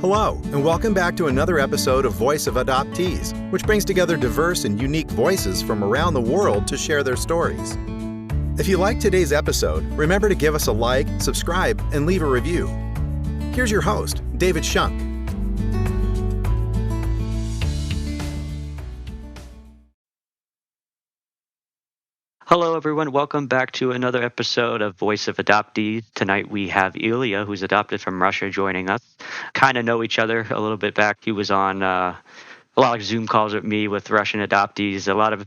Hello, and welcome back to another episode of Voice of Adoptees, which brings together diverse and unique voices from around the world to share their stories. If you like today's episode, remember to give us a like, subscribe, and leave a review. Here's your host, David Shunk. Hello, everyone. Welcome back to another episode of Voice of Adoptee. Tonight we have Ilya, who's adopted from Russia, joining us. Kind of know each other a little bit back. He was on a lot of Zoom calls with me with Russian adoptees, a lot of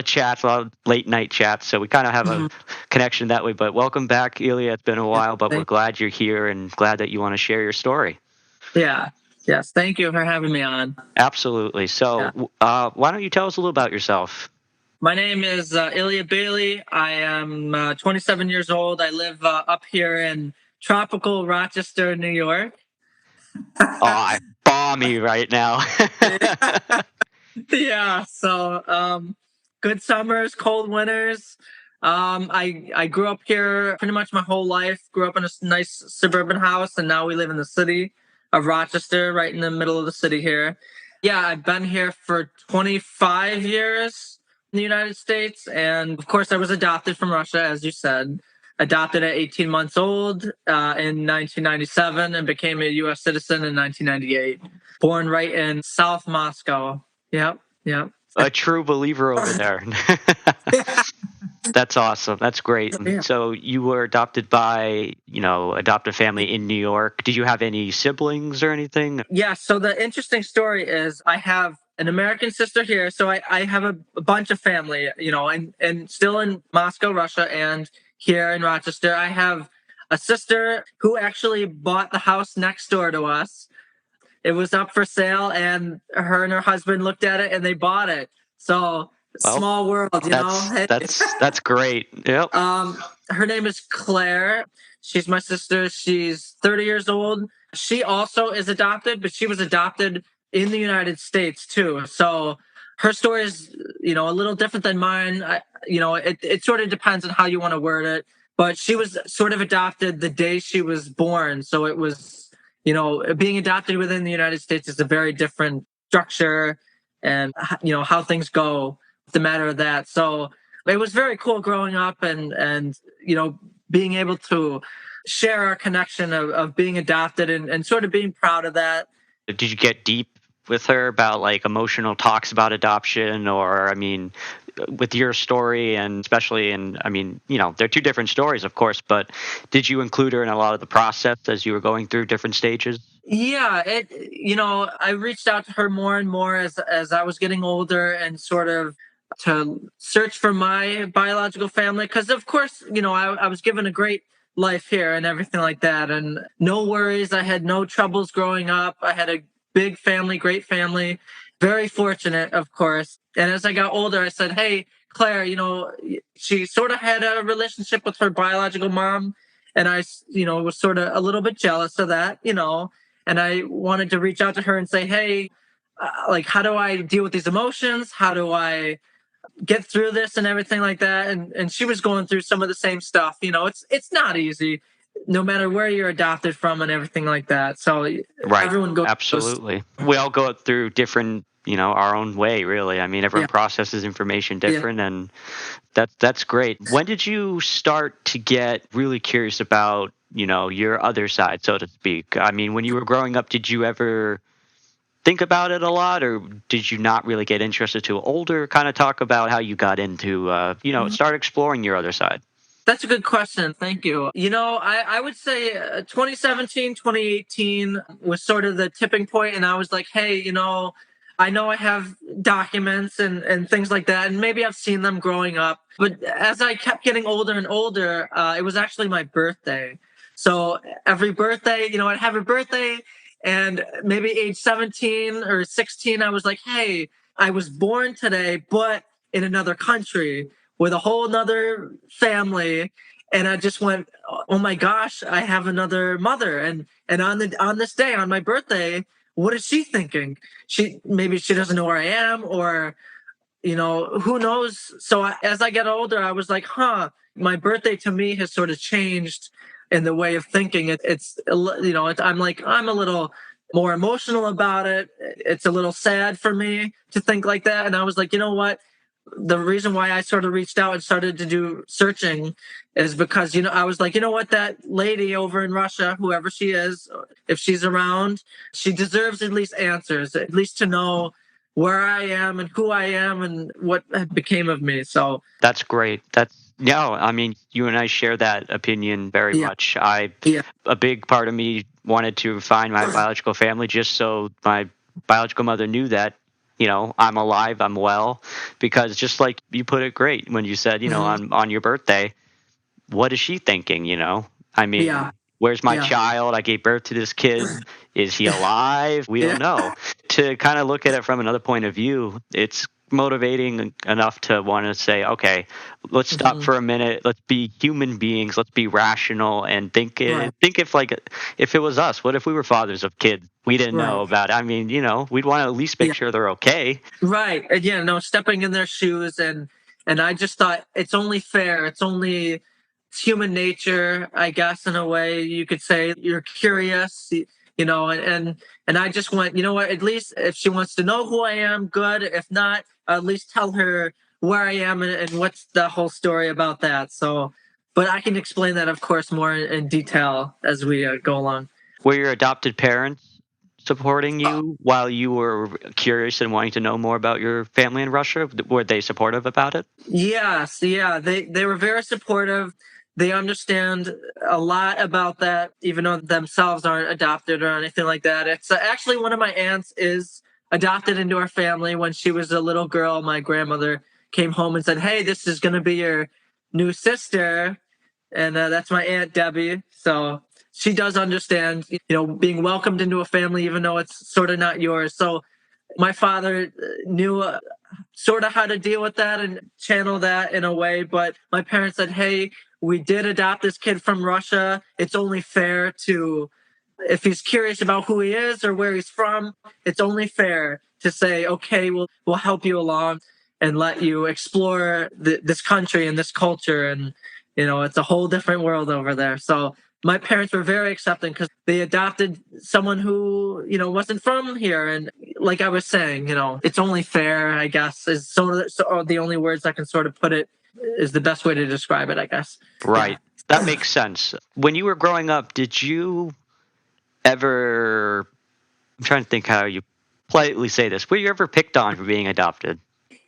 chats, a lot of late night chats. So we kind of have a connection that way. But welcome back, Ilya. It's been a while, but we're glad you're here and glad that you want to share your story. Yeah. Yes. Thank you for having me on. Absolutely. So why don't you tell us a little about yourself? My name is Ilya Bailey. I am 27 years old. I live up here in tropical Rochester, New York. Balmy right now. Yeah. So good summers, cold winters. I grew up here pretty much my whole life. Grew up in a nice suburban house, and now we live in the city of Rochester, right in the middle of the city here. Yeah, I've been here for 25 years in the United States. And of course, I was adopted from Russia, as you said. Adopted at 18 months old in 1997 and became a U.S. citizen in 1998. Born right in South Moscow. Yep. A true believer over there. That's awesome. That's great. Yeah. So you were adopted by, adoptive family in New York. Did you have any siblings or anything? Yeah. So the interesting story is I have an American sister here. So I have a bunch of family, and still in Moscow, Russia, and here in Rochester. I have a sister who actually bought the house next door to us. It was up for sale, and her husband looked at it and they bought it. So small world, know. That's great. Yep. Her name is Claire. She's my sister. She's 30 years old. She also is adopted, but she was adopted in the United States too. So her story is, a little different than mine. It sort of depends on how you want to word it. But she was sort of adopted the day she was born. So it was, being adopted within the United States is a very different structure and, how things go, the matter of that. So it was very cool growing up and being able to share our connection of being adopted and sort of being proud of that. Did you get deep with her about like emotional talks about adoption or, with your story and especially they're two different stories, of course, but did you include her in a lot of the process as you were going through different stages? Yeah, I reached out to her more and more as I was getting older and sort of to search for my biological family. Because, of course, I was given a great life here and everything like that. And no worries. I had no troubles growing up. I had a big family, great family, very fortunate, of course. And as I got older, I said, hey, Claire, she sort of had a relationship with her biological mom. And I, was sort of a little bit jealous of that, and I wanted to reach out to her and say, hey, how do I deal with these emotions? How do I get through this and everything like that? And she was going through some of the same stuff. It's not easy, no matter where you're adopted from and everything like that. So right. Everyone goes. Absolutely. We all go through different, our own way, really. Everyone processes information different, and that's great. When did you start to get really curious about, your other side, so to speak? When you were growing up, did you ever think about it a lot, or did you not really get interested till older? Kind of talk about how you got into, start exploring your other side. That's a good question. Thank you. I would say 2017, 2018 was sort of the tipping point, and I was like, hey, I know I have documents and things like that, and maybe I've seen them growing up. But as I kept getting older and older, it was actually my birthday. So every birthday, I'd have a birthday, and maybe age 17 or 16, I was like, hey, I was born today, but in another country with a whole nother family. And I just went, oh my gosh, I have another mother. And on this day, on my birthday, what is she thinking? Maybe she doesn't know where I am, or, who knows? So as I get older, I was like, my birthday to me has sort of changed in the way of thinking. I'm a little more emotional about it. It's a little sad for me to think like that. And I was like, you know what? The reason why I sort of reached out and started to do searching is because, I was like, you know what, that lady over in Russia, whoever she is, if she's around, she deserves at least answers, at least to know where I am and who I am and what became of me. So That's great. I mean, you and I share that opinion very yeah, much. yeah, A big part of me wanted to find my biological family just so my biological mother knew that, I'm alive, I'm well, because just like you put it great when you said, hmm, on your birthday, what is she thinking, I mean, yeah, where's my yeah, child? I gave birth to this kid. Is he alive? We yeah, don't know. To kind of look at it from another point of view, it's motivating enough to want to say, okay, let's stop hmm, for a minute. Let's be human beings. Let's be rational and right, think if it was us, what if we were fathers of kids we didn't know right. about? I mean, we'd want to at least make Yeah. sure they're okay. Right. And yeah, no, stepping in their shoes, and I just thought it's only fair. It's human nature, I guess, in a way you could say. You're curious, and I just went, you know what, at least if she wants to know who I am, good. If not, at least tell her where I am and what's the whole story about that. So, but I can explain that, of course, more in detail as we go along. Were your adopted parents supporting you while you were curious and wanting to know more about your family in Russia? Were they supportive about it? Yes, yeah, they were very supportive. They understand a lot about that, even though themselves aren't adopted or anything like that. It's actually one of my aunts is adopted into our family. When she was a little girl, my grandmother came home and said, "Hey, this is going to be your new sister," and that's my aunt Debbie. So she does understand, being welcomed into a family, even though it's sort of not yours. So my father knew sort of how to deal with that and channel that in a way. But my parents said, hey, we did adopt this kid from Russia. It's only fair to, if he's curious about who he is or where he's from, it's only fair to say, okay, we'll help you along and let you explore this country and this culture. And, it's a whole different world over there. So my parents were very accepting because they adopted someone who, wasn't from here. And like I was saying, it's only fair, I guess, is so the only words I can sort of put it is the best way to describe it, I guess. Yeah. Right. That makes sense. When you were growing up, did you ever, I'm trying to think how you politely say this, were you ever picked on for being adopted?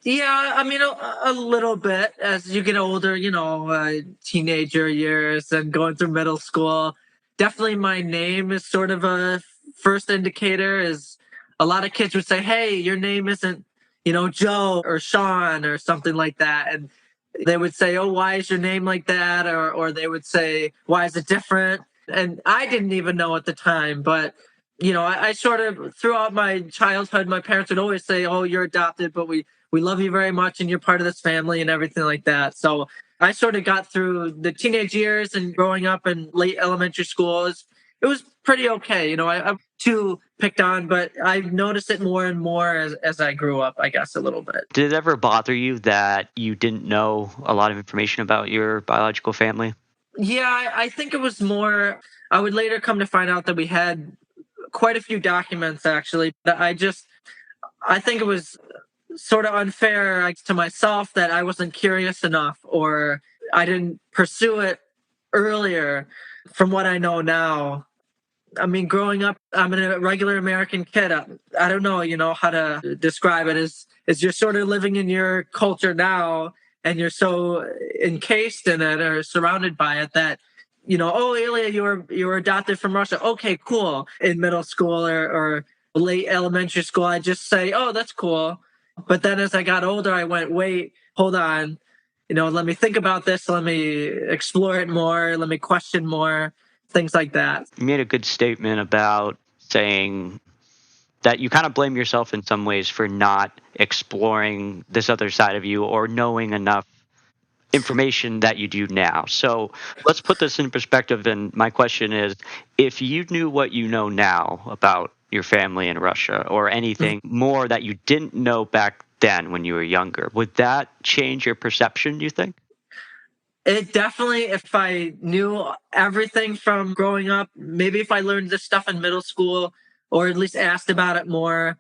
Yeah, I mean, a little bit as you get older, teenager years and going through middle school. Definitely my name is sort of a first indicator. Is a lot of kids would say, hey, your name isn't, Joe or Sean or something like that. And they would say, oh, why is your name like that? Or they would say, why is it different? And I didn't even know at the time, but I sort of throughout my childhood, my parents would always say, oh, you're adopted, but we love you very much and you're part of this family and everything like that. So I sort of got through the teenage years and growing up in late elementary school. It was pretty okay. I'm too picked on, but I've noticed it more and more as I grew up, I guess, a little bit. Did it ever bother you that you didn't know a lot of information about your biological family? Yeah, I think it was more, I would later come to find out that we had quite a few documents actually. I think it was sort of unfair to myself that I wasn't curious enough or I didn't pursue it earlier from what I know now. I mean, growing up, I'm a regular American kid. I don't know, how to describe it. Is you're sort of living in your culture now and you're so encased in it or surrounded by it that, oh, Ilya, you were adopted from Russia. Okay, cool. In middle school or late elementary school, I just say, oh, that's cool. But then as I got older, I went, wait, hold on. Let me think about this. Let me explore it more. Let me question more, things like that. You made a good statement about saying that you kind of blame yourself in some ways for not exploring this other side of you or knowing enough information that you do now. So let's put this in perspective. And my question is, if you knew what you know now about your family in Russia or anything more that you didn't know back then when you were younger, would that change your perception, do you think? It definitely, if I knew everything from growing up, maybe if I learned this stuff in middle school or at least asked about it more,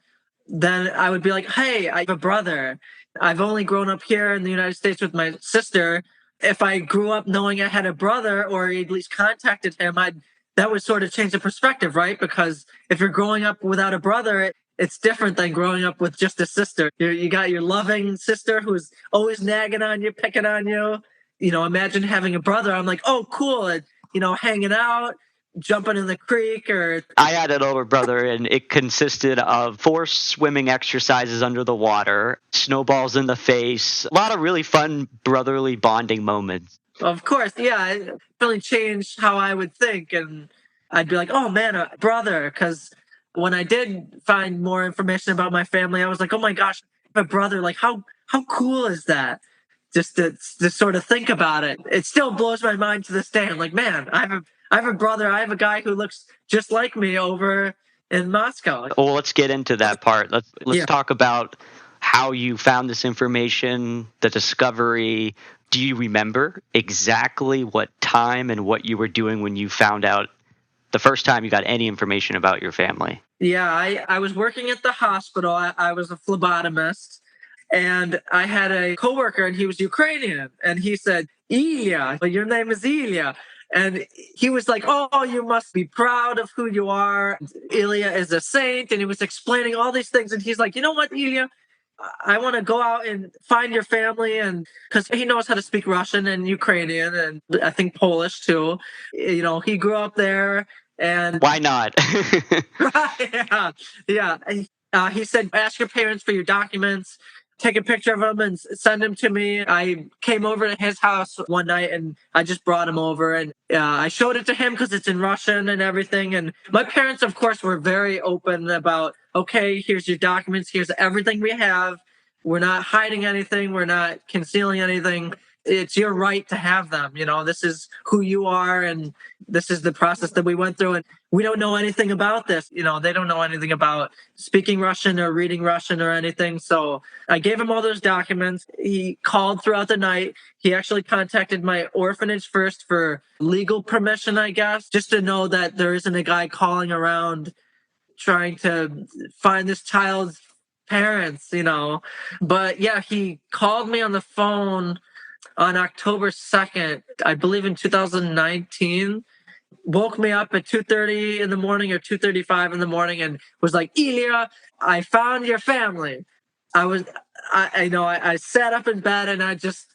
then I would be like, hey, I have a brother. I've only grown up here in the United States with my sister. If I grew up knowing I had a brother, or at least contacted him, that would sort of change the perspective, right? Because if you're growing up without a brother, it's different than growing up with just a sister. You got your loving sister who's always nagging on you, picking on you. Imagine having a brother. I'm like, oh, cool. And, hanging out, jumping in the creek, or I had an older brother, and it consisted of 4 swimming exercises under the water, snowballs in the face, a lot of really fun brotherly bonding moments. Of course, yeah, it really changed how I would think, and I'd be like, oh man, a brother, because when I did find more information about my family, I was like, oh my gosh, I have a brother. Like, how cool is that? Just to sort of think about it, it still blows my mind to this day. I'm like, man, I have a brother. I have a guy who looks just like me over in Moscow. Well, let's get into that part. Let's talk about how you found this information, the discovery. Do you remember exactly what time and what you were doing when you found out the first time you got any information about your family? Yeah, I was working at the hospital. I was a phlebotomist, and I had a coworker, and he was Ukrainian, and he said, Ilya, your name is Ilya. And he was like, oh, you must be proud of who you are. Ilya is a saint. And he was explaining all these things. And he's like, you know what, Ilya? I want to go out and find your family. And because he knows how to speak Russian and Ukrainian, and I think Polish too. He grew up there. And why not? Yeah. He said, ask your parents for your documents, take a picture of them and send them to me. I came over to his house one night and I just brought him over, and I showed it to him because it's in Russian and everything. And my parents, of course, were very open about, okay, here's your documents. Here's everything we have. We're not hiding anything. We're not concealing anything. It's your right to have them. This is who you are, and this is the process that we went through. And we don't know anything about this. They don't know anything about speaking Russian or reading Russian or anything. So I gave him all those documents. He called throughout the night. He actually contacted my orphanage first for legal permission, I guess, just to know that there isn't a guy calling around trying to find this child's parents, But yeah, he called me on the phone on October 2nd, I believe in 2019, woke me up at 2:30 in the morning or 2:35 in the morning and was like, Ilya, I found your family. I sat up in bed and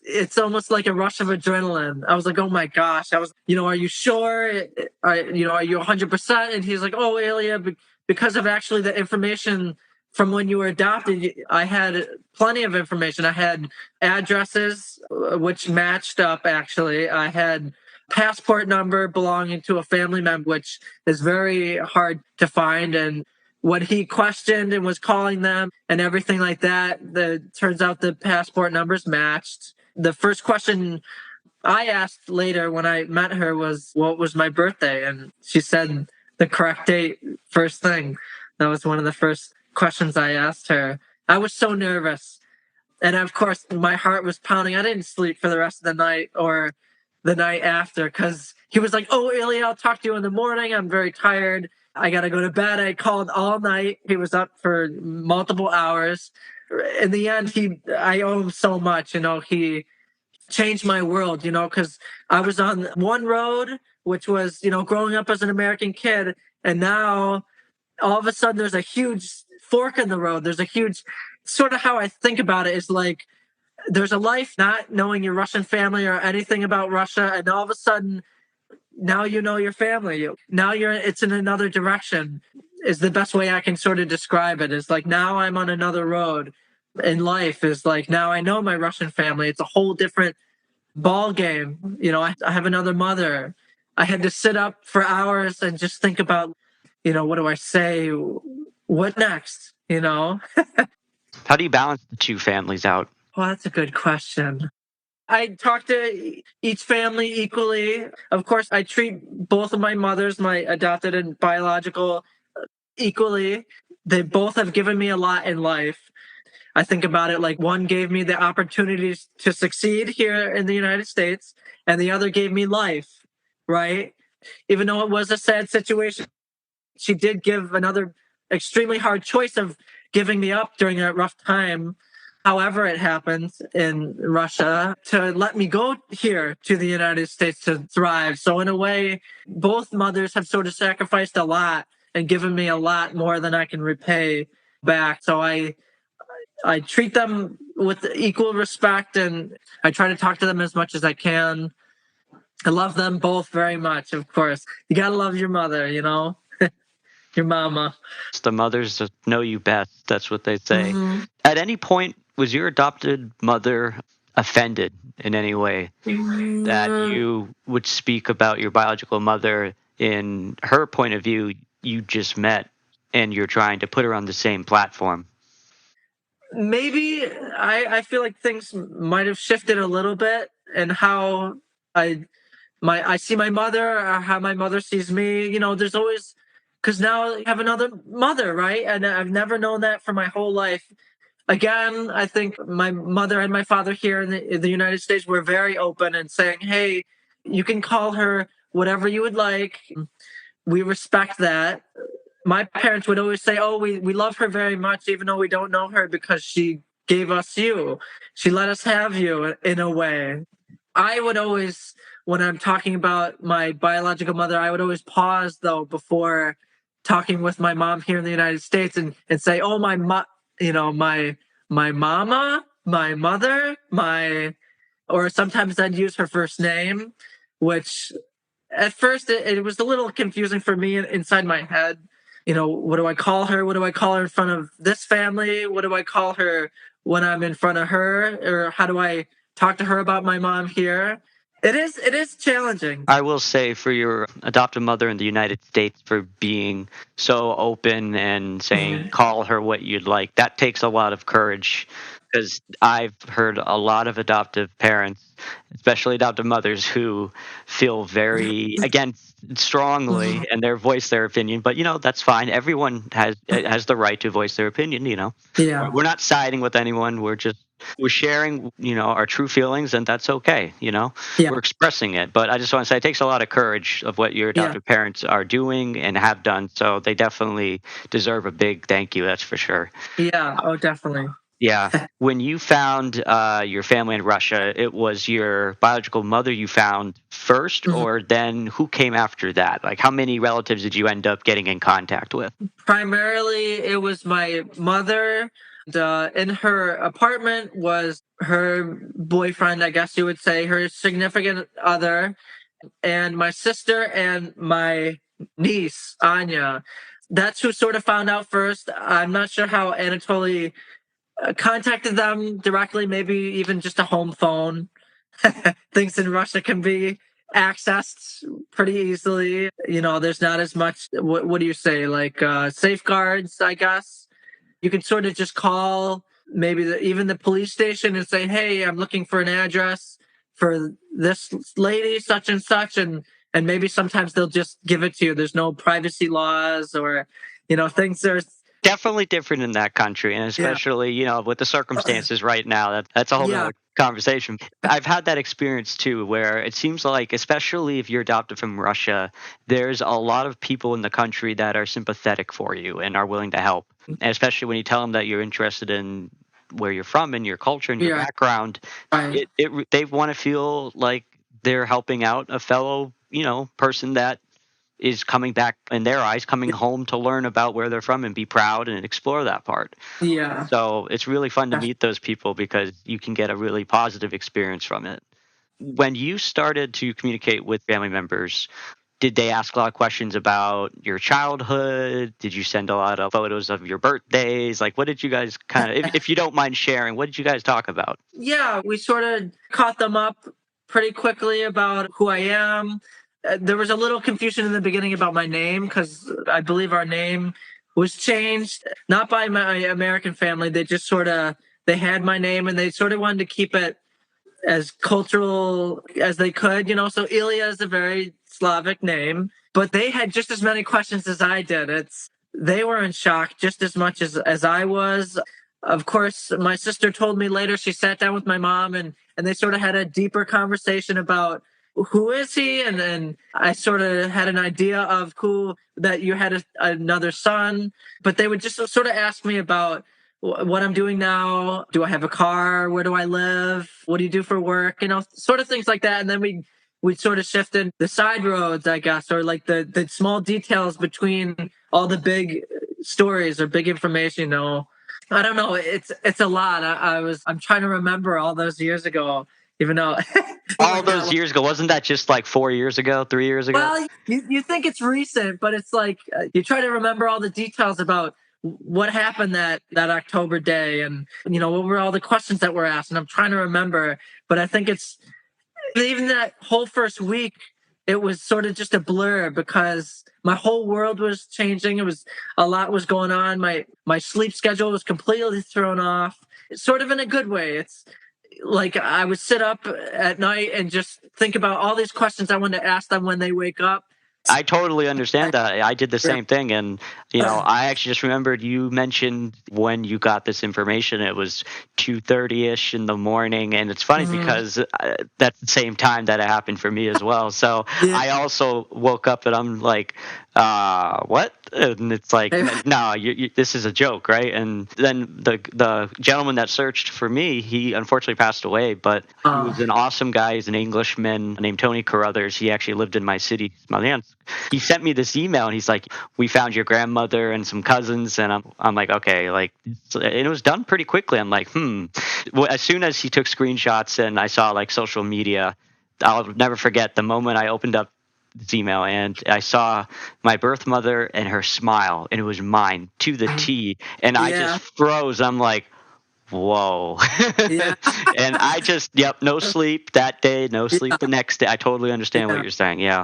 it's almost like a rush of adrenaline. I was like, oh my gosh. Are you sure? Are you 100%? And he's like, oh, Ilya, because of actually the information from when you were adopted, I had plenty of information. I had addresses, which matched up, actually. I had passport number belonging to a family member, which is very hard to find. And what he questioned and was calling them and everything like that, turns out the passport numbers matched. The first question I asked later when I met her was, what was my birthday? And she said the correct date first thing. That was one of the first questions I asked her. I was so nervous. And of course, my heart was pounding. I didn't sleep for the rest of the night or the night after because he was like, oh, Ilya, I'll talk to you in the morning. I'm very tired. I got to go to bed. I called all night. He was up for multiple hours. In the end, I owe him so much. He changed my world, because I was on one road, which was, growing up as an American kid. And now all of a sudden there's a huge fork in the road. There's a huge, sort of how I think about it is like, there's a life not knowing your Russian family or anything about Russia. And all of a sudden, now you know your family. Now it's in another direction is the best way I can sort of describe it. Is like, now I'm on another road in life. Is like, now I know my Russian family. It's a whole different ball game. I have another mother. I had to sit up for hours and just think about, what do I say? What next? How do you balance the two families out? Well, that's a good question. I talk to each family equally. Of course, I treat both of my mothers, my adopted and biological, equally. They both have given me a lot in life. I think about it like one gave me the opportunities to succeed here in the United States, and the other gave me life, right? Even though it was a sad situation, she did give another extremely hard choice of giving me up during that rough time, however it happened in Russia, to let me go here to the United States to thrive. So in a way, both mothers have sort of sacrificed a lot and given me a lot more than I can repay back. So I treat them with equal respect, and I try to talk to them as much as I can. I love them both very much, of course. You gotta love your mother, your mama. It's the mothers that know you best. That's what they say. Mm-hmm. At any point, was your adopted mother offended in any way that you would speak about your biological mother in her point of view you just met and you're trying to put her on the same platform? Maybe I feel like things might have shifted a little bit, and how I see my mother, or how my mother sees me. There's always, because now I have another mother, right? And I've never known that for my whole life. Again, I think my mother and my father here in the United States were very open and saying, hey, you can call her whatever you would like. We respect that. My parents would always say, oh, we love her very much, even though we don't know her, because she gave us you. She let us have you in a way. I would always, when I'm talking about my biological mother, I would always pause, though, before talking with my mom here in the United States, and say, oh, my mama, my mother, or sometimes I'd use her first name, which at first it was a little confusing for me inside my head. What do I call her? What do I call her in front of this family? What do I call her when I'm in front of her? Or how do I talk to her about my mom here? It is challenging. I will say, for your adoptive mother in the United States, for being so open and saying, call her what you'd like, that takes a lot of courage, because I've heard a lot of adoptive parents, especially adoptive mothers, who feel very, again, strongly, and they voice their opinion. But that's fine. Everyone has the right to voice their opinion. Yeah. We're not siding with anyone. We're sharing, our true feelings, and that's okay. Yeah. We're expressing it. But I just want to say, it takes a lot of courage of what your adoptive parents are doing and have done. So they definitely deserve a big thank you. That's for sure. Yeah. Oh, definitely. Yeah. When you found your family in Russia, it was your biological mother you found first, or then who came after that? Like, how many relatives did you end up getting in contact with? Primarily, it was my mother. In her apartment was her boyfriend, I guess you would say, her significant other, and my sister and my niece, Anya. That's who sort of found out first. I'm not sure how Anatoly contacted them directly, maybe even just a home phone. Things in Russia can be accessed pretty easily. There's not as much, what do you say, like safeguards, I guess. You can sort of just call maybe even the police station and say, hey, I'm looking for an address for this lady, such and such. And maybe sometimes they'll just give it to you. There's no privacy laws, or, things are definitely different in that country, and especially with the circumstances right now, that's a whole other conversation. I've had that experience too, where it seems like, especially if you're adopted from Russia, there's a lot of people in the country that are sympathetic for you and are willing to help, and especially when you tell them that you're interested in where you're from and your culture and your background. They want to feel like they're helping out a fellow person that is coming back, in their eyes, coming home to learn about where they're from and be proud and explore that part. Yeah. So it's really fun to meet those people, because you can get a really positive experience from it. When you started to communicate with family members, did they ask a lot of questions about your childhood? Did you send a lot of photos of your birthdays? Like, what did you guys kind of, if you don't mind sharing, what did you guys talk about? Yeah, we sort of caught them up pretty quickly about who I am. There was a little confusion in the beginning about my name, because I believe our name was changed, not by my American family. They just they had my name, and they sort of wanted to keep it as cultural as they could, So Ilya is a very Slavic name, but they had just as many questions as I did. They were in shock just as much as I was. Of course, my sister told me later, she sat down with my mom, and they sort of had a deeper conversation about who is he? And then I sort of had an idea of that you had another son, but they would just sort of ask me about what I'm doing now. Do I have a car? Where do I live? What do you do for work? Sort of things like that. And then we'd sort of shift in the side roads, I guess, or like the small details between all the big stories or big information, I don't know. It's a lot. I'm trying to remember all those years ago, even though all those years ago, wasn't that just like 4 years ago, 3 years ago? Well, you think it's recent, but it's like you try to remember all the details about what happened that October day, and what were all the questions that were asked, and I'm trying to remember, but I think it's even that whole first week, it was sort of just a blur because my whole world was changing. It was a lot was going on. My sleep schedule was completely thrown off, sort of in a good way. It's like I would sit up at night and just think about all these questions I wanted to ask them when they wake up. I totally understand that. I did the same thing. And, I actually just remembered you mentioned when you got this information, it was 2:30-ish in the morning. And it's funny because that's the same time that it happened for me as well. So I also woke up and I'm like, what? And it's like, no, this is a joke, right? And then the gentleman that searched for me, he unfortunately passed away, but he was an awesome guy. He's an Englishman named Tony Carruthers. He actually lived in my city, Smolensk. He sent me this email and he's like, we found your grandmother and some cousins. And I'm like, okay, like, and it was done pretty quickly. I'm like, Well, as soon as he took screenshots and I saw like social media, I'll never forget the moment I opened up this email and I saw my birth mother and her smile, and it was mine to the T. And I just froze. I'm like, whoa. And I just, no sleep that day, no sleep the next day. I totally understand what you're saying. Yeah.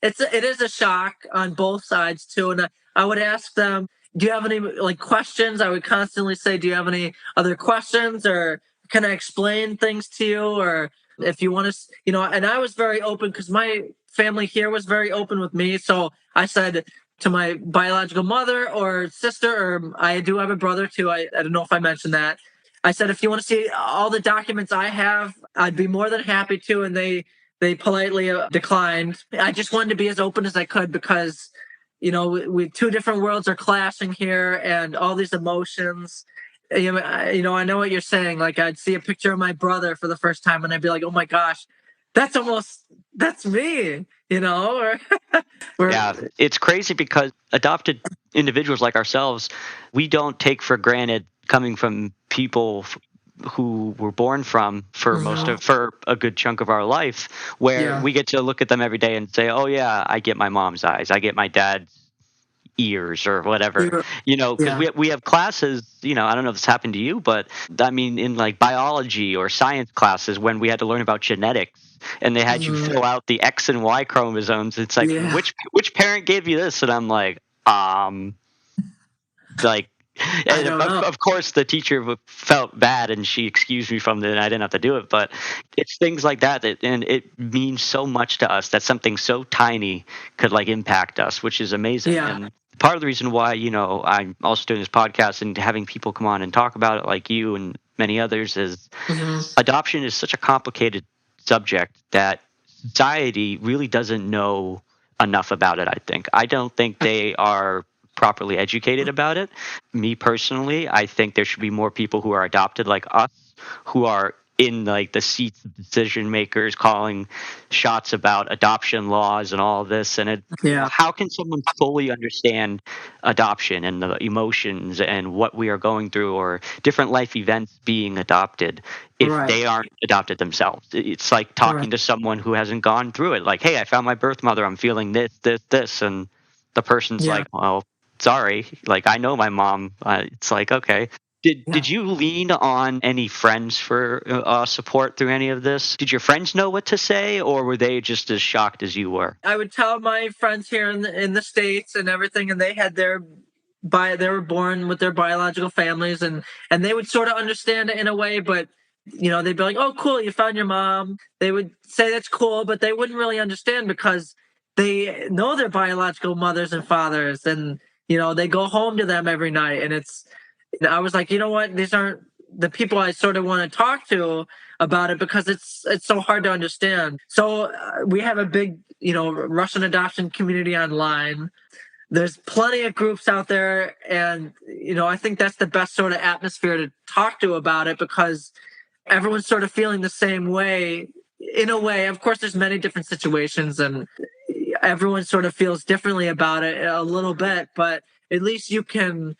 It is a shock on both sides too. And I would ask them, do you have any like questions? I would constantly say, do you have any other questions, or can I explain things to you? Or if you want to, and I was very open because my family here was very open with me. So I said to my biological mother or sister, or I do have a brother too. I don't know if I mentioned that. I said, if you want to see all the documents I have, I'd be more than happy to. And they politely declined. I just wanted to be as open as I could because, we two different worlds are clashing here and all these emotions. I know what you're saying. Like I'd see a picture of my brother for the first time and I'd be like, oh my gosh, that's me, Yeah, it's crazy because adopted individuals like ourselves, we don't take for granted coming from people who were born from for a good chunk of our life, where we get to look at them every day and say, oh yeah, I get my mom's eyes, I get my dad's ears or whatever, because we have classes, I don't know if this happened to you, but I mean in like biology or science classes when we had to learn about genetics and they had you fill out the X and Y chromosomes, it's like which parent gave you this? And I'm like and of course the teacher felt bad and she excused me from it and I didn't have to do it, but it's things like that and it means so much to us that something so tiny could like impact us, which is amazing. And part of the reason why I'm also doing this podcast and having people come on and talk about it like you and many others is adoption is such a complicated subject that society really doesn't know enough about it. I don't think they are properly educated about it. Me personally, I think there should be more people who are adopted like us, who are in like the seats of decision makers calling shots about adoption laws and all this. And how can someone fully understand adoption and the emotions and what we are going through or different life events being adopted if they aren't adopted themselves? It's like talking to someone who hasn't gone through it. Like, hey, I found my birth mother, I'm feeling this. And the person's like, well, sorry, like I know my mom. It's like, okay. Did you lean on any friends for support through any of this? Did your friends know what to say, or were they just as shocked as you were? I would tell my friends here in the States and everything, and they had they were born with their biological families, and they would sort of understand it in a way, but they'd be like, oh, cool, you found your mom. They would say that's cool, but they wouldn't really understand because they know their biological mothers and fathers, and they go home to them every night. And I was like, you know what? These aren't the people I sort of want to talk to about it because it's so hard to understand. So we have a big, Russian adoption community online. There's plenty of groups out there, and I think that's the best sort of atmosphere to talk to about it because everyone's sort of feeling the same way in a way. Of course, there's many different situations and everyone sort of feels differently about it a little bit, but at least you can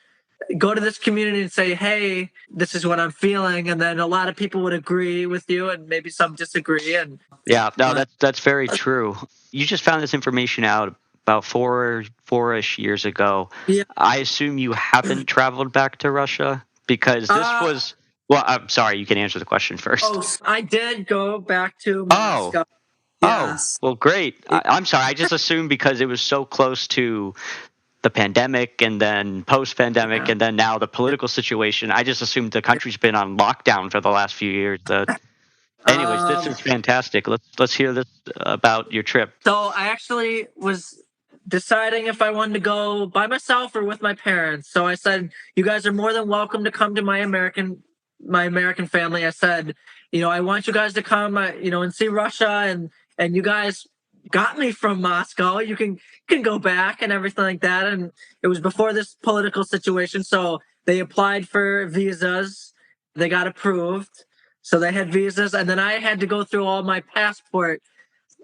go to this community and say, hey, this is what I'm feeling. And then a lot of people would agree with you and maybe some disagree. And Yeah, no, that's very true. You just found this information out about four-ish years ago. yeah. I assume you haven't traveled back to Russia because this was. Well, I'm sorry. You can answer the question first. Oh, I did go back to Moscow. Yes. Oh, well, great. I'm sorry. I just assumed because it was so close to the pandemic and then post-pandemic and then now the political situation. I just assumed the country's been on lockdown for the last few years. Anyways, this is fantastic. Let's hear this about your trip. So I actually was deciding if I wanted to go by myself or with my parents. So I said, you guys are more than welcome to come to my American family. I said, I want you guys to come, and see Russia, and you guys got me from Moscow. You can go back and everything like that. And it was before this political situation. So they applied for visas. They got approved. So they had visas. And then I had to go through all my passport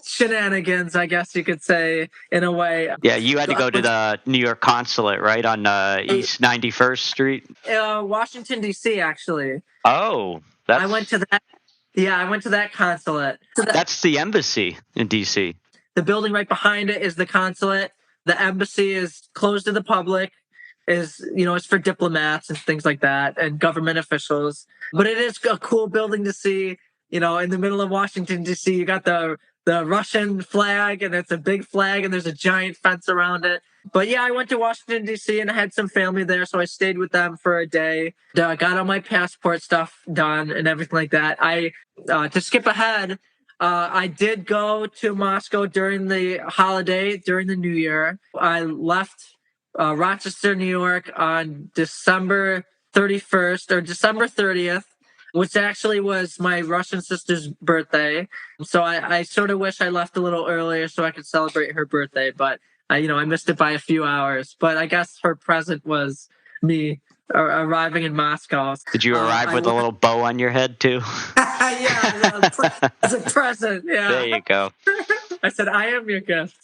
shenanigans, I guess you could say, in a way. Yeah, you had to go to the New York consulate, right, on East 91st Street? Washington, D.C., actually. Oh, I went to that. Yeah, I went to that consulate. That's the embassy in D.C. The building right behind it is the consulate. The embassy is closed to the public. It's for diplomats and things like that and government officials. But it is a cool building to see. In the middle of Washington, D.C., you got the Russian flag, and it's a big flag, and there's a giant fence around it. But yeah, I went to Washington, D.C., and I had some family there, so I stayed with them for a day. Got all my passport stuff done and everything like that. To skip ahead, I did go to Moscow during the holiday, during the New Year. I left Rochester, New York on December 31st or December 30th, which actually was my Russian sister's birthday. So I sort of wish I left a little earlier so I could celebrate her birthday, but I missed it by a few hours. But I guess her present was me arriving in Moscow. Did you arrive with a little bow on your head too? Yeah, as a present. Yeah. There you go. I said, I am your gift.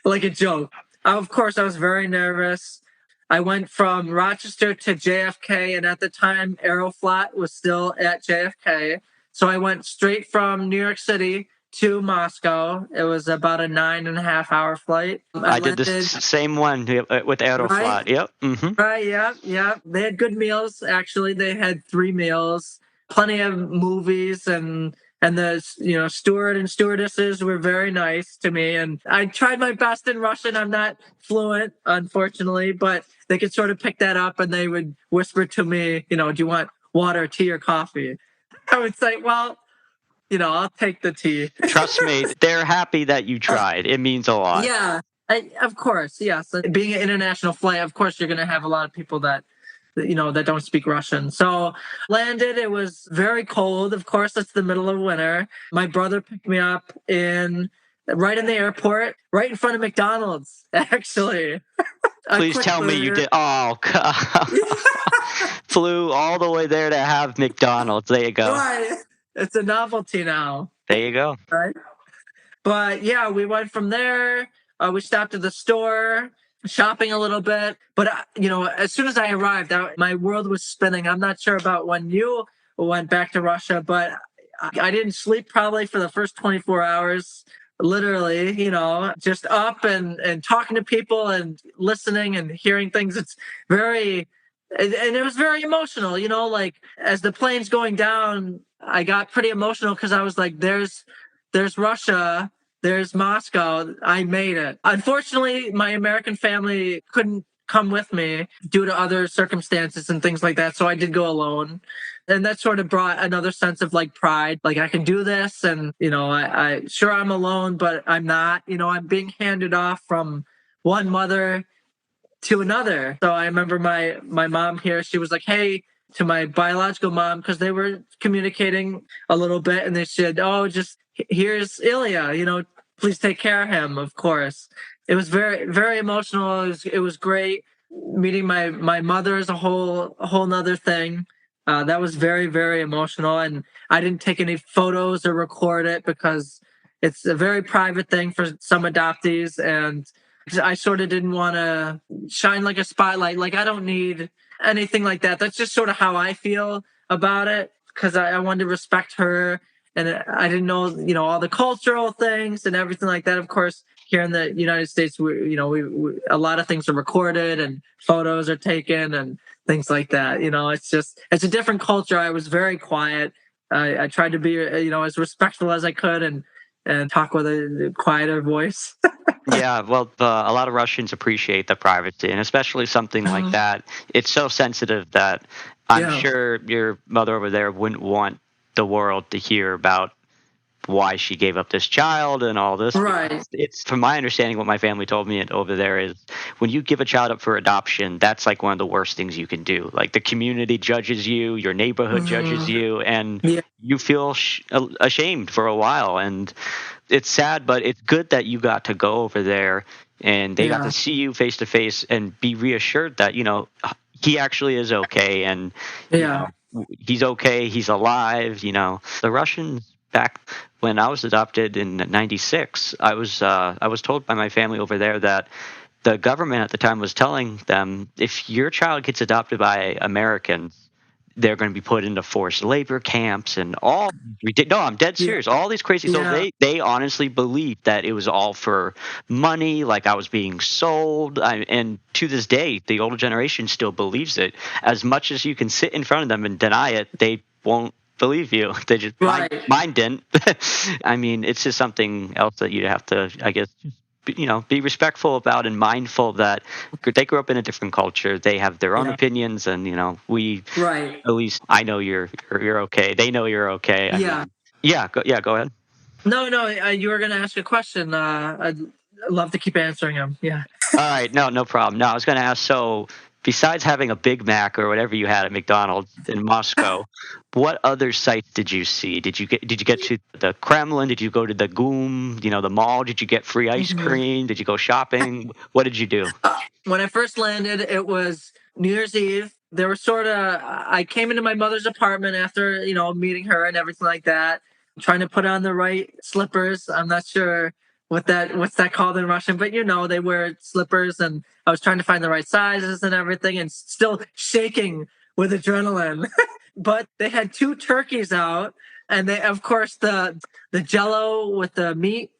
Like a joke. Of course, I was very nervous. I went from Rochester to JFK, and at the time, Aeroflot was still at JFK. So I went straight from New York City to Moscow. It was about a 9.5-hour flight. I did the same one with Aeroflot. Right? Yep. Mm-hmm. Right, yeah. They had good meals, actually. They had 3 meals, plenty of movies, and the steward and stewardesses were very nice to me. And I tried my best in Russian. I'm not fluent, unfortunately, but they could sort of pick that up, and they would whisper to me, do you want water, tea, or coffee? I would say, well, I'll take the tea. Trust me, they're happy that you tried. It means a lot. Yeah, of course, yes. Being an international flight, of course, you're going to have a lot of people that don't speak Russian. So landed, it was very cold. Of course, it's the middle of winter. My brother picked me up right in the airport, right in front of McDonald's, actually. Please tell me you did. Oh, God. Flew all the way there to have McDonald's. There you go. Right. It's a novelty now. There you go. Right. But yeah, we went from there. We stopped at the store, shopping a little bit. But, as soon as I arrived, my world was spinning. I'm not sure about when you went back to Russia, but I didn't sleep probably for the first 24 hours. Literally, just up and talking to people and listening and hearing things. And it was very emotional, like as the plane's going down, I got pretty emotional because I was like, there's Russia, there's Moscow, I made it. Unfortunately, my American family couldn't come with me due to other circumstances and things like that. So I did go alone. And that sort of brought another sense of like pride, like I can do this. And, I sure I'm alone, but I'm not, I'm being handed off from one mother to another. So I remember my mom here, she was like, hey, to my biological mom because they were communicating a little bit, and they said, "Oh, just here's Ilya. Please take care of him." Of course, it was very very emotional. It was great meeting my mother is a whole nother thing. That was very very emotional, and I didn't take any photos or record it because it's a very private thing for some adoptees, and I sort of didn't want to shine like a spotlight. Like, I don't need anything like that. That's just sort of how I feel about it, because I wanted to respect her, and I didn't know, all the cultural things and everything like that. Of course, here in the United States, we a lot of things are recorded and photos are taken and things like that. It's a different culture. I was very quiet. I tried to be, as respectful as I could, and talk with a quieter voice. Yeah, well, a lot of Russians appreciate the privacy, and especially something like that. It's so sensitive that I'm Yeah. sure your mother over there wouldn't want the world to hear about why she gave up this child and all this. Right. It's from my understanding, what my family told me over there is when you give a child up for adoption, that's like one of the worst things you can do. Like, the community judges you, your neighborhood judges you, and Yeah. you feel ashamed for a while. And it's sad, but it's good that you got to go over there and they got Yeah. to see you face to face and be reassured that, he actually is okay, and Yeah. he's okay, he's alive. The Russians, back when I was adopted in '96, I was told by my family over there that the government at the time was telling them, if your child gets adopted by Americans, they're going to be put into forced labor camps and all. No, I'm dead Yeah. serious. All these crazy. So Yeah. they honestly believed that it was all for money, like I was being sold. And to this day, the older generation still believes it. As much as you can sit in front of them and deny it, they won't believe you. They just Right. mine didn't. I mean, it's just something else that you have to, I guess, be respectful about and mindful that they grew up in a different culture. They have their own Yeah. opinions, and we, Right. at least I know you're okay. They know you're okay. I Yeah. mean, go ahead. No, no, you were going to ask a question. I'd love to keep answering them. Yeah. All right, no problem. No, I was going to ask. So, besides having a Big Mac or whatever you had at McDonald's in Moscow, what other sites did you see? Did you get to the Kremlin? Did you go to the GUM? The mall? Did you get free ice cream? Did you go shopping? What did you do? When I first landed, it was New Year's Eve. There was I came into my mother's apartment after, meeting her and everything like that, trying to put on the right slippers. I'm not sure what's that called in Russian, but they wear slippers, and I was trying to find the right sizes and everything, and still shaking with adrenaline. But they had two turkeys out, and they, of course, the Jello with the meat.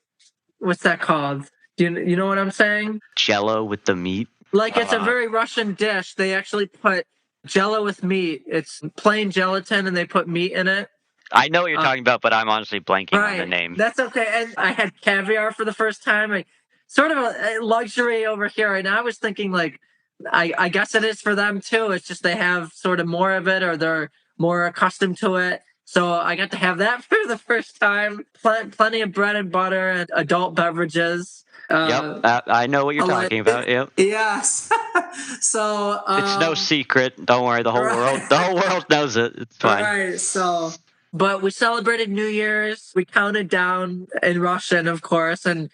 What's that called? Do you know what I'm saying? Jello with the meat. Like, it's a very Russian dish. They actually put Jello with meat. It's plain gelatin, and they put meat in it. I know what you're talking about, but I'm honestly blanking on the Right. name. That's okay. And I had caviar for the first time. Like, sort of a luxury over here. And I was thinking, like, I guess it is for them too. It's just they have sort of more of it, or they're more accustomed to it. So I got to have that for the first time. Plenty of bread and butter and adult beverages. Yep, I know what you're talking about. Yep. Yes. So It's no secret. Don't worry. The whole world knows it. It's fine. Right. So, but we celebrated New Year's. We counted down in Russian, of course, and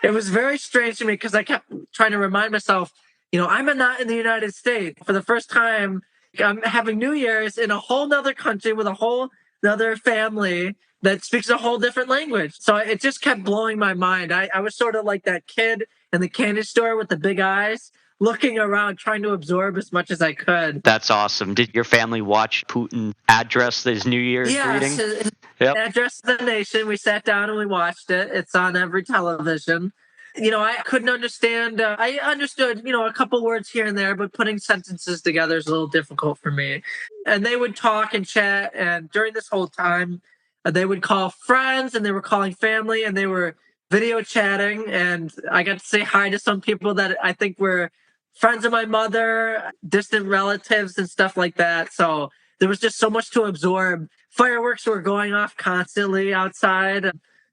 it was very strange to me because I kept trying to remind myself, I'm not in the United States. For the first time, I'm having New Year's in a whole nother country with a whole nother family that speaks a whole different language. So it just kept blowing my mind. I was sort of like that kid in the candy store with the big eyes, looking around, trying to absorb as much as I could. That's awesome. Did your family watch Putin address his New Year's greeting? Yes, Yep. Address the Nation. We sat down and we watched it. It's on every television. I couldn't understand. I understood, a couple words here and there, but putting sentences together is a little difficult for me. And they would talk and chat. And during this whole time, they would call friends, and they were calling family, and they were video chatting. And I got to say hi to some people that I think were friends of my mother, distant relatives, and stuff like that. So there was just so much to absorb. Fireworks were going off constantly outside.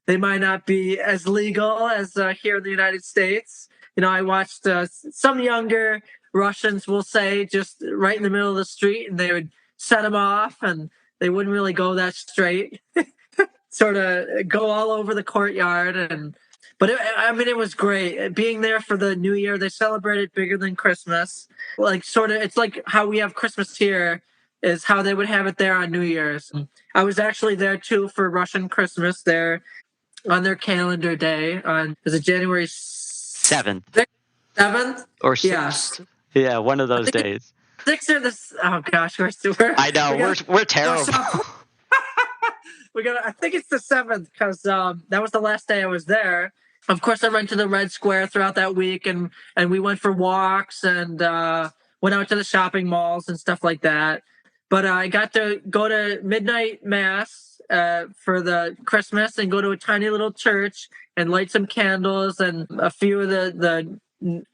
They might not be as legal as here in the United States. I watched some younger Russians, will say, just right in the middle of the street, and they would set them off, and they wouldn't really go that straight. Sort of go all over the courtyard, but it was great being there for the New Year. They celebrated bigger than Christmas, like sort of. It's like how we have Christmas here is how they would have it there on New Year's. I was actually there too for Russian Christmas there on their calendar day on, is it January 7th 7th or yeah 6th? Yeah, one of those days. 6th or this. Oh gosh, I know we're terrible. I think it's the 7th because that was the last day I was there. Of course, I went to the Red Square throughout that week, and we went for walks and went out to the shopping malls and stuff like that. But I got to go to midnight mass for the Christmas and go to a tiny little church and light some candles. And a few of the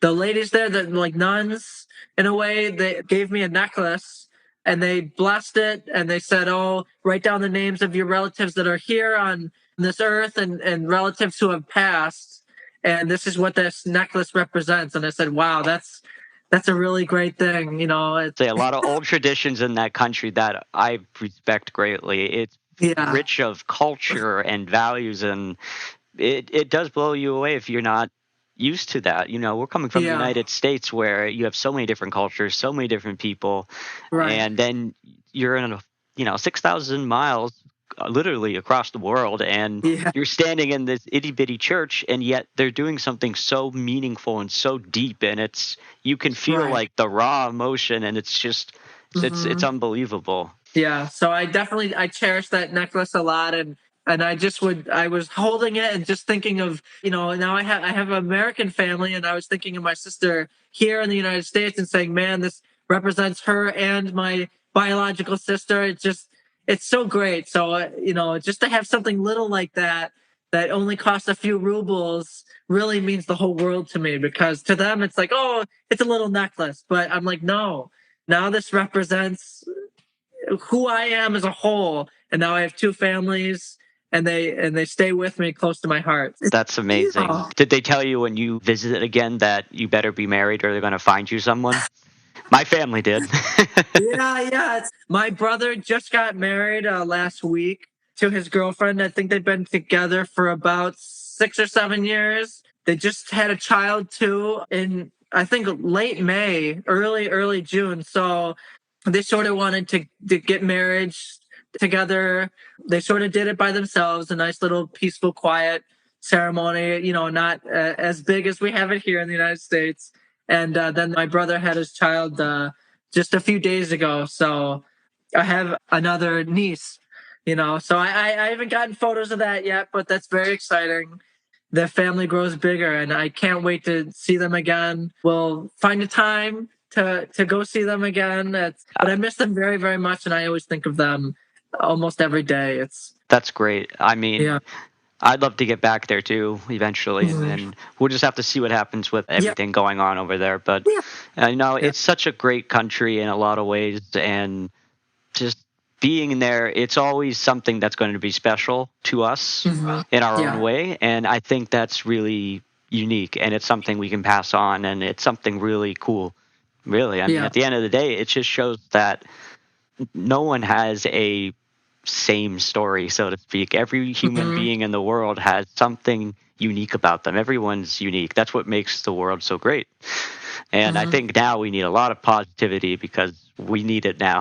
ladies there, that like nuns in a way, they gave me a necklace and they blessed it and they said, "Oh, write down the names of your relatives that are here on this earth and relatives who have passed. And this is what this necklace represents." And I said, "Wow, that's a really great thing." You know, a lot of old traditions in that country that I respect greatly. It's rich of culture and values, and it does blow you away if you're not used to that. You know, we're coming from the United States where you have so many different cultures, so many different people, and then you're in 6,000 miles literally across the world, and you're standing in this itty bitty church, and yet they're doing something so meaningful and so deep, and you can feel like the raw emotion, and it's just it's unbelievable. Yeah, so I cherish that necklace a lot, and I was holding it and just thinking of, now I have an American family, and I was thinking of my sister here in the United States and saying, man, this represents her and my biological sister. It's so great. So, just to have something little like that only costs a few rubles really means the whole world to me, because to them it's like, oh, it's a little necklace. But I'm like, no, now this represents who I am as a whole. And now I have two families, and they stay with me close to my heart. That's amazing. Did they tell you when you visit again that you better be married or they're going to find you someone? My family did. Yeah. My brother just got married last week to his girlfriend. I think they've been together for about 6 or 7 years. They just had a child too in, I think, late May, early June. So they sort of wanted to get married together. They sort of did it by themselves, a nice little peaceful, quiet ceremony, not as big as we have it here in the United States. And then my brother had his child just a few days ago. So I have another niece, so I haven't gotten photos of that yet, but that's very exciting. The family grows bigger, and I can't wait to see them again. We'll find a time to go see them again. But I miss them very, very much, and I always think of them almost every day. That's great. I mean, I'd love to get back there too eventually, and we'll just have to see what happens with everything going on over there. But it's such a great country in a lot of ways, and just being there, it's always something that's going to be special to us in our own way, and I think that's really unique, and it's something we can pass on, and it's something really cool. Really, I mean, at the end of the day, it just shows that no one has a same story, so to speak. Every human being in the world has something unique about them. Everyone's unique. That's what makes the world so great. And I think now we need a lot of positivity, because we need it now.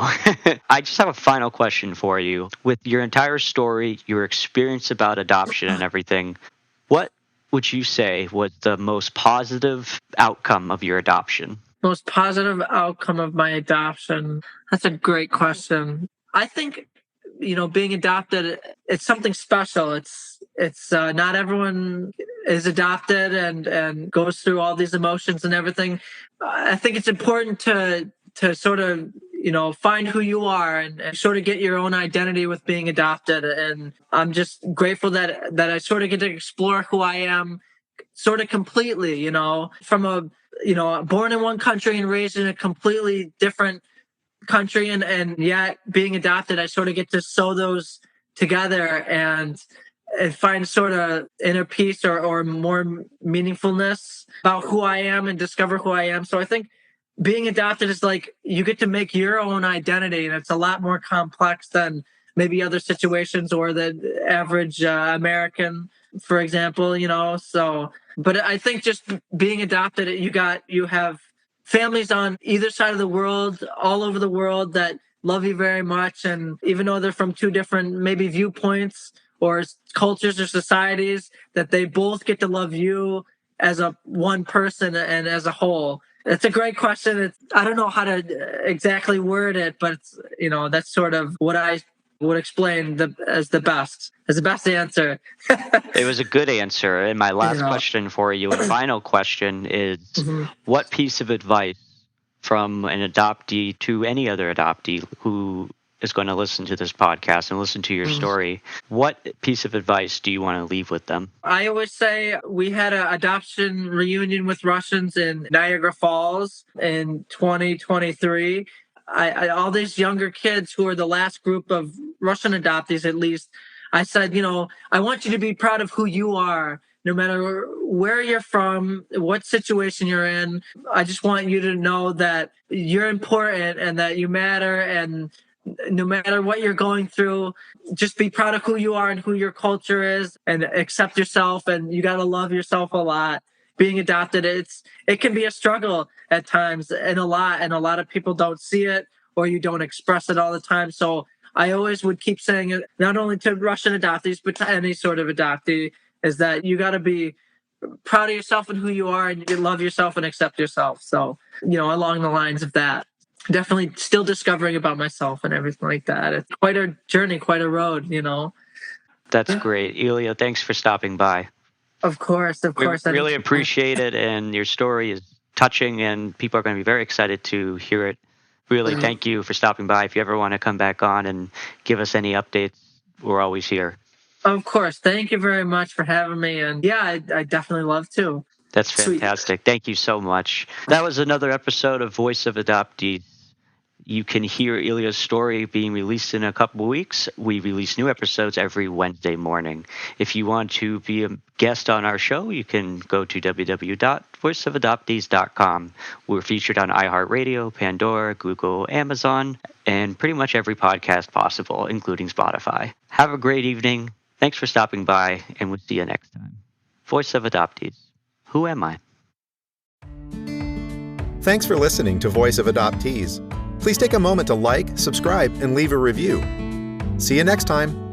I just have a final question for you. With your entire story, your experience about adoption and everything, what would you say was the most positive outcome of your adoption? Most positive outcome of my adoption? That's a great question. I think, being adopted, it's something special. It's not everyone is adopted and goes through all these emotions and everything. I think it's important to sort of, find who you are and sort of get your own identity with being adopted. And I'm just grateful that I sort of get to explore who I am sort of completely, from born in one country and raised in a completely different country, and yet being adopted, I sort of get to sew those together and find sort of inner peace or more meaningfulness about who I am and discover who I am. So I think being adopted is like you get to make your own identity, and it's a lot more complex than maybe other situations or the average American, for example, So, but I think just being adopted, you have families on either side of the world, all over the world, that love you very much. And even though they're from two different maybe viewpoints or cultures or societies, that they both get to love you as a one person and as a whole. It's a great question. I don't know how to exactly word it, but that's sort of what I would explain as the best answer. It was a good answer. And my last question for you, and final question, is what piece of advice from an adoptee to any other adoptee who is going to listen to this podcast and listen to your story, what piece of advice do you want to leave with them? I always say we had an adoption reunion with Russians in Niagara Falls in 2023. All these younger kids who are the last group of Russian adoptees, at least, I said, I want you to be proud of who you are, no matter where you're from, what situation you're in. I just want you to know that you're important and that you matter, and no matter what you're going through, just be proud of who you are and who your culture is, and accept yourself. And you got to love yourself a lot. Being adopted, it can be a struggle at times, and a lot of people don't see it, or you don't express it all the time. So I always would keep saying it, not only to Russian adoptees, but to any sort of adoptee, is that you got to be proud of yourself and who you are, and you love yourself and accept yourself. So, along the lines of that. Definitely still discovering about myself and everything like that. It's quite a journey, quite a road, That's great. Ilya, thanks for stopping by. Of course. We really appreciate it, and your story is touching, and people are going to be very excited to hear it. Really, thank you for stopping by. If you ever want to come back on and give us any updates, we're always here. Of course. Thank you very much for having me. And yeah, I definitely love to. That's fantastic. Sweet. Thank you so much. That was another episode of Voice of Adoptee. You can hear Ilya's story being released in a couple of weeks. We release new episodes every Wednesday morning. If you want to be a guest on our show, you can go to www.voiceofadoptees.com. We're featured on iHeartRadio, Pandora, Google, Amazon, and pretty much every podcast possible, including Spotify. Have a great evening. Thanks for stopping by, and we'll see you next time. Voice of Adoptees. Who am I? Thanks for listening to Voice of Adoptees. Please take a moment to like, subscribe, and leave a review. See you next time.